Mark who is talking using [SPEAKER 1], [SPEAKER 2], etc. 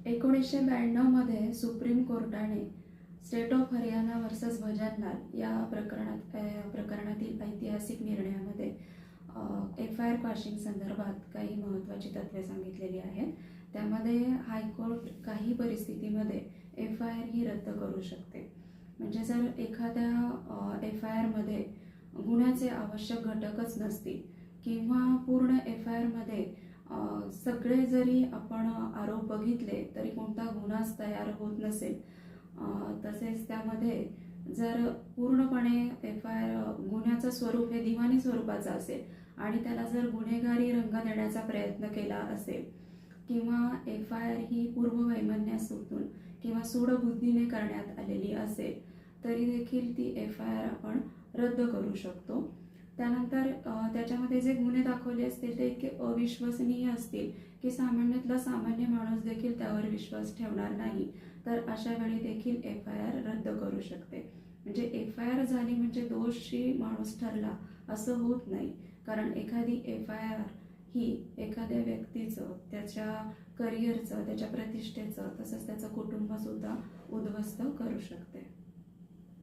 [SPEAKER 1] 1992 मध्ये सुप्रीम कोर्टाने state of Haryana versus Bhajanlal या प्रकरणातील ऐतिहासिक निर्णयामध्ये FIR पाशिंग संदर्भात काही महत्त्वाची तत्त्वे सांगितलेली आहेत. त्यामध्ये हायकोर्ट काही परिस्थितीमध्ये FIR ही रद्द करू शकते. म्हणजे जर एखाद्या FIR मध्ये गुन्ह्याचे आवश्यक घटकच नसतील किंवा पूर्ण FIR मध्ये सगळे जरी आपण आरोप बघितले तरी कोणता गुन्हाच तयार होत नसेल, तसेच त्यामध्ये जर पूर्णपणे FIR गुन्ह्याचं स्वरूप हे दिवाणी स्वरूपाचं असेल आणि त्याला जर गुन्हेगारी रंग देण्याचा प्रयत्न केला असेल किंवा FIR ही पूर्ववैमनस्यातून किंवा सूडबुद्धीने करण्यात आलेली असेल तरी देखील ती FIR आपण रद्द करू शकतो. त्यानंतर त्याच्यामध्ये जे गुन्हे दाखवले असतील ते इतके अविश्वसनीय असतील की सामान्यातला सामान्य माणूस देखील त्यावर विश्वास ठेवणार नाही, तर अशा वेळी देखील FIR रद्द करू शकते. म्हणजे FIR झाली म्हणजे दोषी माणूस ठरला असं होत नाही, कारण एखादी FIR ही एखाद्या व्यक्तीचं, त्याच्या करिअरचं, त्याच्या प्रतिष्ठेचं, तसंच त्याचं कुटुंबसुद्धा उद्ध्वस्त करू शकते.